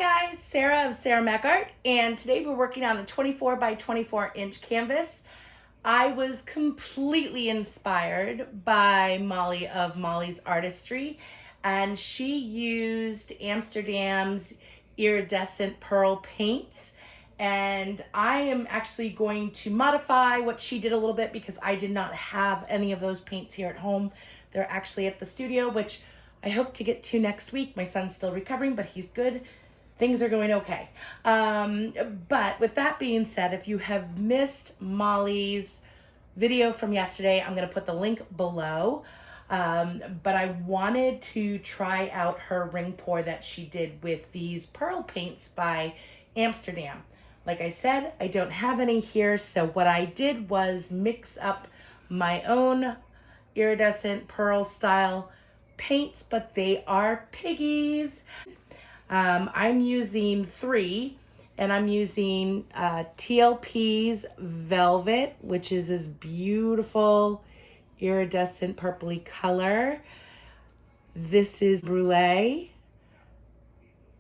guys, Sarah of Sarah Mack Art, and today we're working on a 24 by 24 inch canvas. I was completely inspired by Molly of Molly's Artistry, and she used Amsterdam's iridescent pearl paints, and I am actually going to modify what she did a little bit because I did not have any of those paints here at home. They're actually at the studio, which I hope to get to next week. My son's still recovering, but he's good. Things are going okay. But with that being said, if you have missed Molly's video from yesterday, I'm going to put the link below. But I wanted to try out her ring pour that she did with these pearl paints by Amsterdam. Like I said, I don't have any here, so what I did was mix up my own iridescent pearl style paints, but they are piggies. I'm using 3, and I'm using TLP's Velvet, which is this beautiful iridescent purpley color. This is Brulee,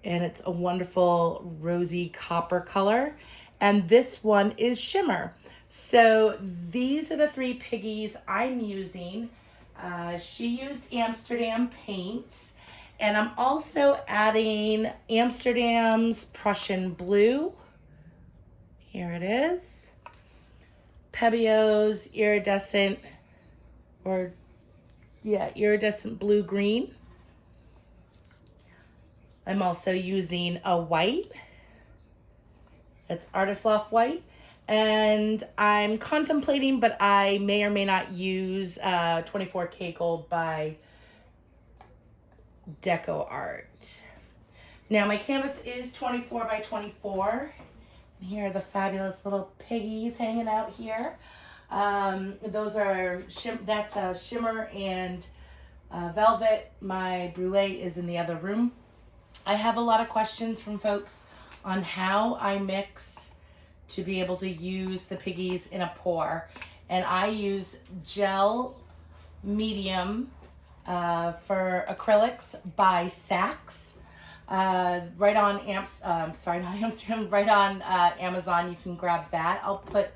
and it's a wonderful rosy copper color. And this one is Shimmer. So these are the 3 piggies I'm using. She used Amsterdam paints, and I'm also adding Amsterdam's Prussian Blue. Here it is. Pebio's iridescent, iridescent blue-green. I'm also using a white. It's Artist Loft white. And I'm contemplating, but I may or may not use 24K Gold by Decoarts. Now my canvas is 24 by 24. And here are the fabulous little piggies hanging out here. Those are Shimmer and Velvet. My Brulee is in the other room. I have a lot of questions from folks on how I mix to be able to use the piggies in a pour. And I use Gel Medium for acrylics by Sax. Right on Amazon, you can grab that. I'll put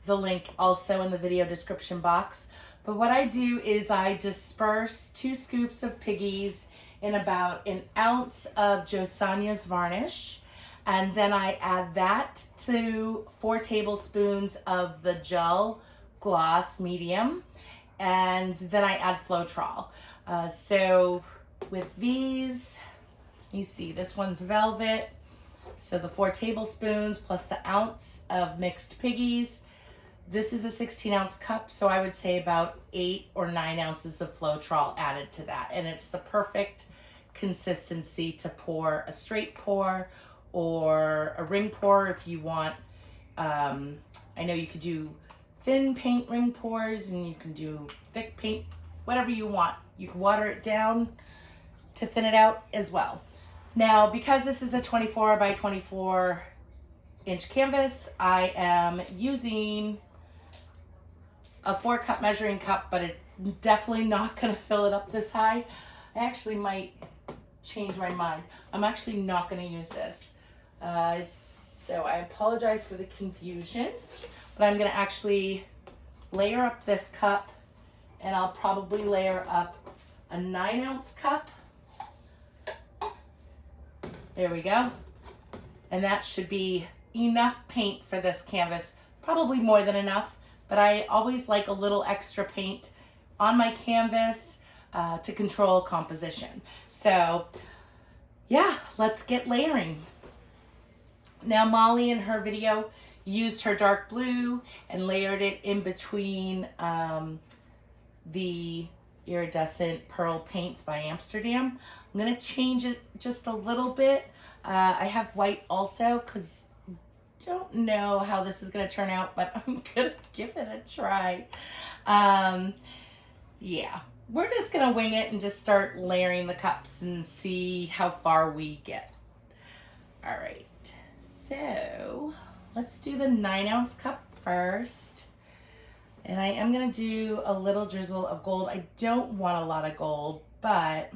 the link also in the video description box. But what I do is I disperse 2 scoops of piggies in about an ounce of JoSonja Varnish. And then I add that to 4 tablespoons of the gel gloss medium. And then I add Floetrol. So with these, you see this one's Velvet. So the 4 tablespoons plus the ounce of mixed piggies. This is a 16-ounce cup, so I would say about 8 or 9 ounces of Floetrol added to that. And it's the perfect consistency to pour a straight pour or a ring pour if you want. I know you could do thin paint ring pours, and you can do thick paint, whatever you want. You can water it down to thin it out as well. Now, because this is a 24 by 24 inch canvas, I am using a 4-cup measuring cup, but it's definitely not going to fill it up this high. I actually might change my mind. I'm actually not going to use this. So I apologize for the confusion, but I'm going to actually layer up this cup, and I'll probably layer up a 9-ounce cup. There we go. And that should be enough paint for this canvas, probably more than enough, but I always like a little extra paint on my canvas to control composition. So yeah, let's get layering. Now Molly in her video used her dark blue and layered it in between the iridescent pearl paints by Amsterdam. I'm going to change it just a little bit. I have white also because I don't know how this is going to turn out, but I'm going to give it a try. Yeah, we're just going to wing it and just start layering the cups and see how far we get. All right, so let's do the 9-ounce cup first. And I am going to do a little drizzle of gold. I don't want a lot of gold, but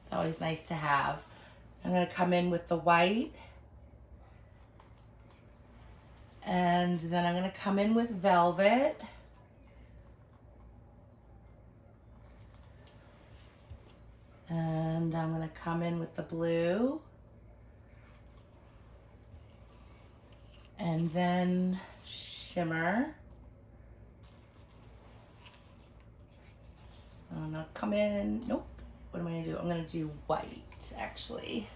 it's always nice to have. I'm going to come in with the white. And then I'm going to come in with velvet. And I'm going to come in with the blue. And then shimmer. I'm going to come in, nope. What am I going to do? I'm going to do white, actually.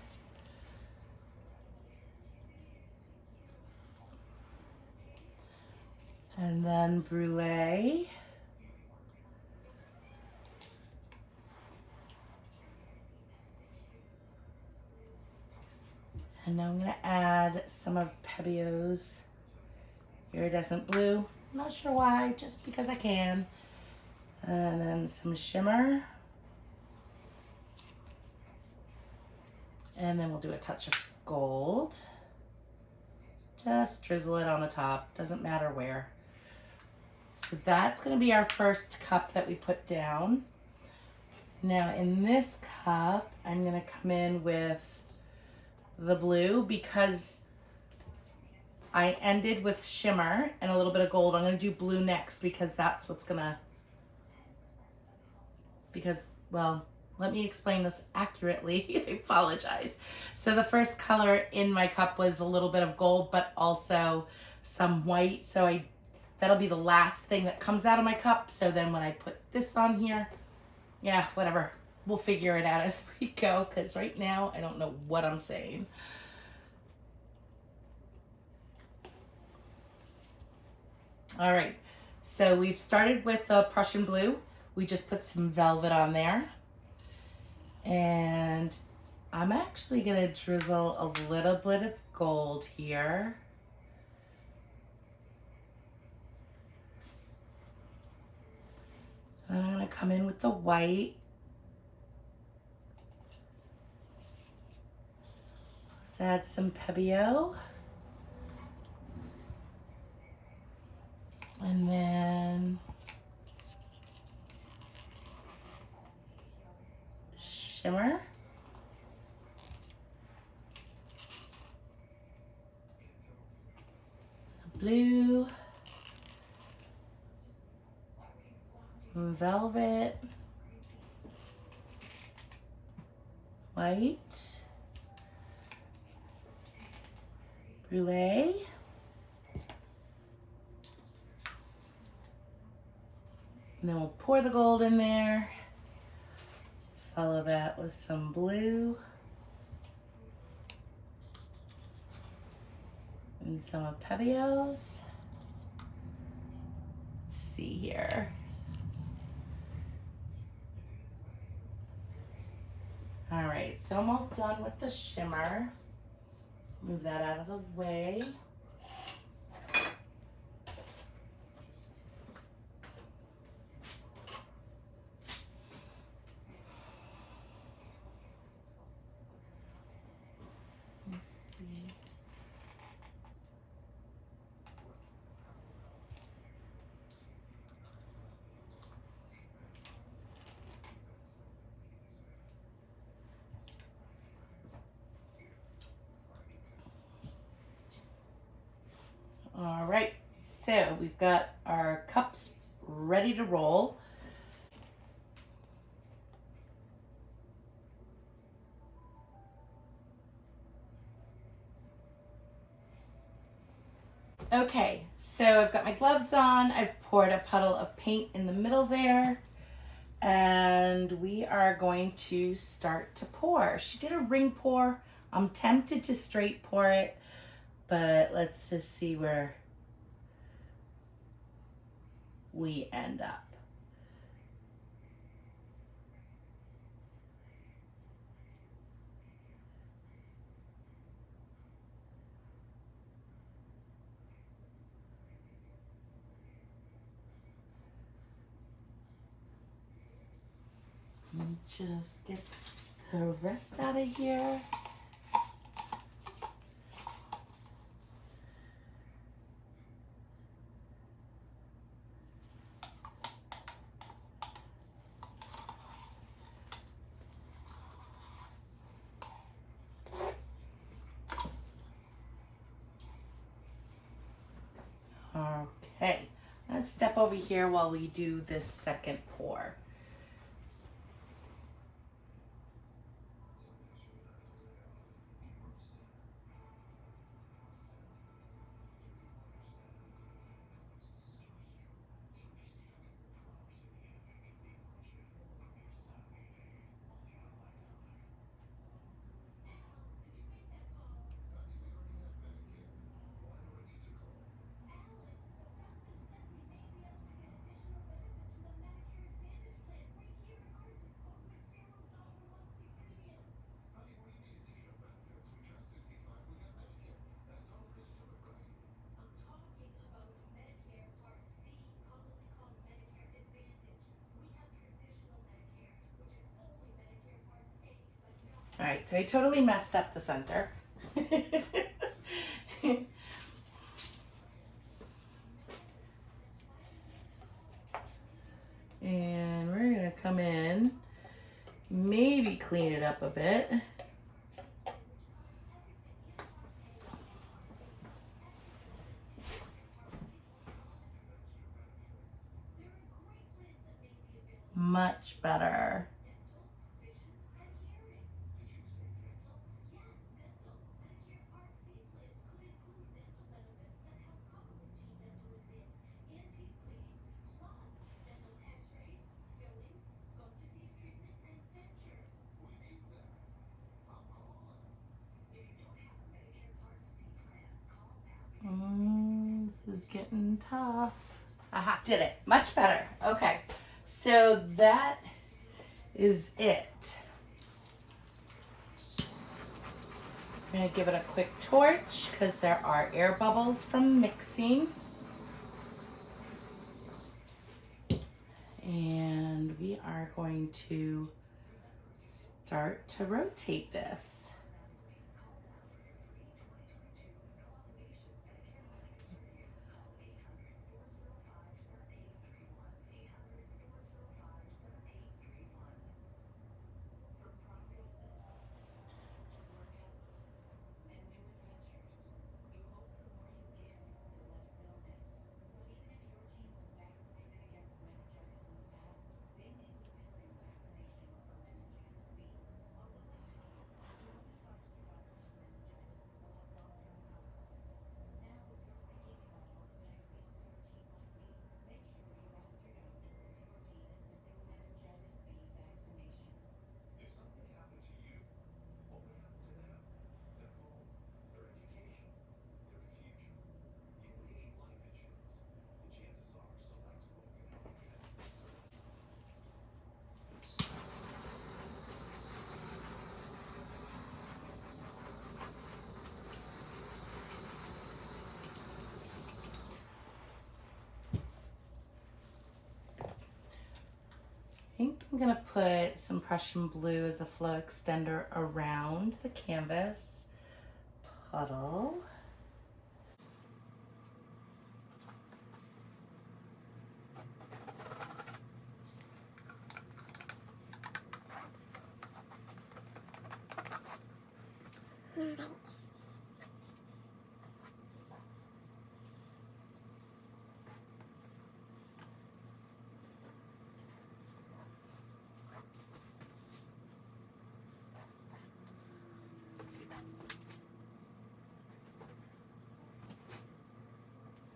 And then Brulee. And now I'm going to add some of Pebio's iridescent blue. I'm not sure why, just because I can. And then some shimmer. And then we'll do a touch of gold. Just drizzle it on the top, doesn't matter where. So that's going to be our first cup that we put down. Now in this cup, I'm going to come in with the blue because I ended with shimmer and a little bit of gold. I'm going to do blue next because that's what's going to, well, let me explain this accurately. I apologize. So the first color in my cup was a little bit of gold, but also some white. So that'll be the last thing that comes out of my cup. So then when I put this on here, yeah, whatever. We'll figure it out as we go, because right now I don't know what I'm saying. All right, so we've started with Prussian blue. We just put some velvet on there. And I'm actually gonna drizzle a little bit of gold here. And I'm gonna come in with the white. Let's add some Pebio. And then shimmer. Blue. Velvet. White. Brulee. And then we'll pour the gold in there. Follow that with some blue. And some of Pebio's. Let's see here. All right, so I'm all done with the shimmer. Move that out of the way. Let's see. All right, so we've got our cups ready to roll. Okay, so I've got my gloves on. I've poured a puddle of paint in the middle there. And we are going to start to pour. She did a ring pour. I'm tempted to straight pour it, but let's just see where we end up. And just get the rest out of here. gonna step over here while we do this second pour. All right, so I totally messed up the center. And we're gonna come in, maybe clean it up a bit. Much better. This is getting tough. Aha, did it. Much better. Okay, so that is it. I'm gonna give it a quick torch because there are air bubbles from mixing. And we are going to start to rotate this. I think I'm gonna put some Prussian blue as a flow extender around the canvas puddle.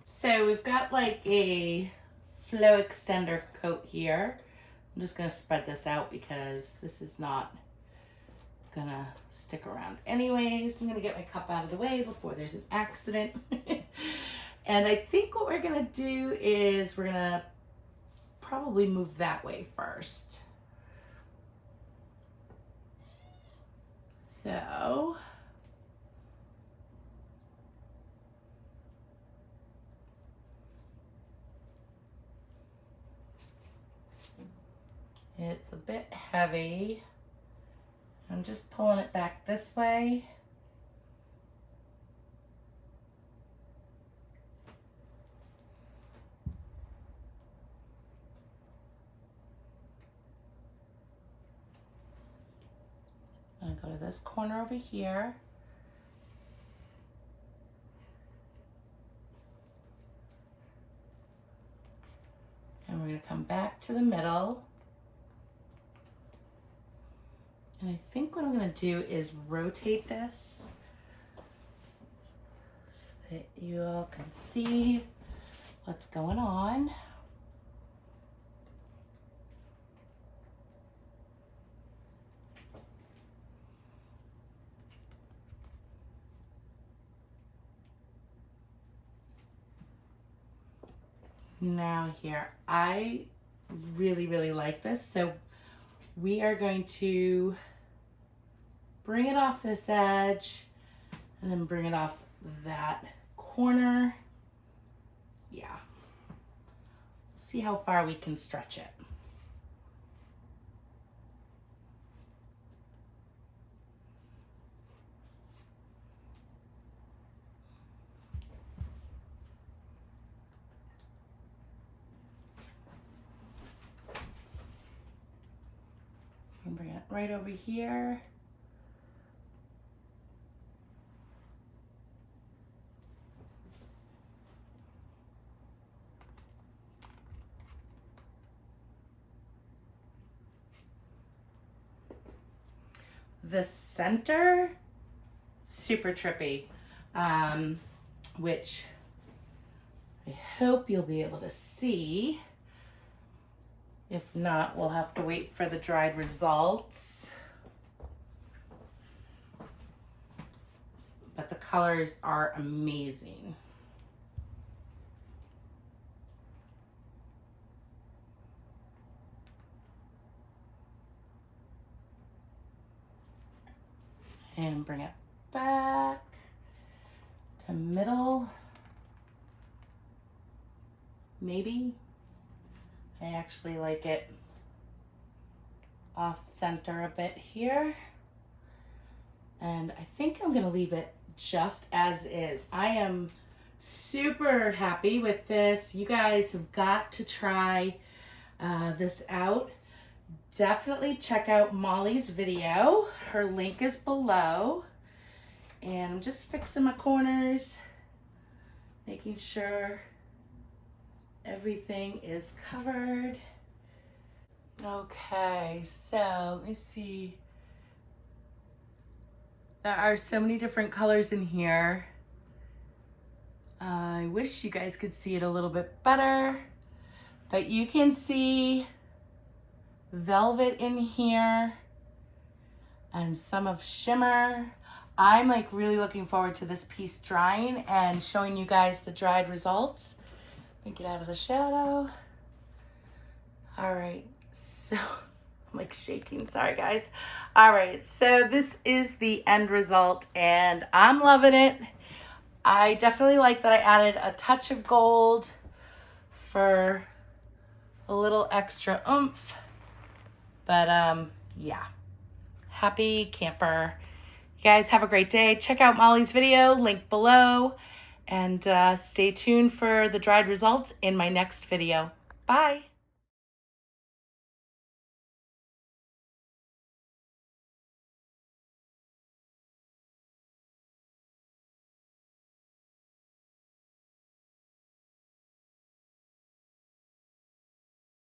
So we've got like a flow extender coat here. I'm just gonna spread this out because this is not gonna stick around anyways. I'm gonna get my cup out of the way before there's an accident. And I think what we're gonna do is we're gonna probably move that way first. So it's a bit heavy. I'm just pulling it back this way. I'm gonna go to this corner over here. we're going to come back to the middle. And I think what I'm going to do is rotate this so that you all can see what's going on. Now here, I really like this. So we are going to bring it off this edge and then bring it off that corner. Yeah. See how far we can stretch it. And bring it right over here. The center, super trippy, which I hope you'll be able to see. If not, we'll have to wait for the dried results. But the colors are amazing. And bring it back to middle. Maybe. I actually like it off center a bit here. And I think I'm gonna leave it just as is. I am super happy with this. You guys have got to try this out. Definitely check out Molly's video. Her link is below. And I'm just fixing my corners, making sure everything is covered. Okay, so let me see. There are so many different colors in here. I wish you guys could see it a little bit better, but you can see velvet in here and some of shimmer. I'm like really looking forward to this piece drying and showing you guys the dried results. Let me get out of the shadow. All right, so I'm like shaking, sorry guys. All right, so this is the end result and I'm loving it. I definitely like that I added a touch of gold for a little extra oomph. But yeah, happy camper. You guys have a great day. Check out Molly's video, link below, and stay tuned for the dried results in my next video. Bye.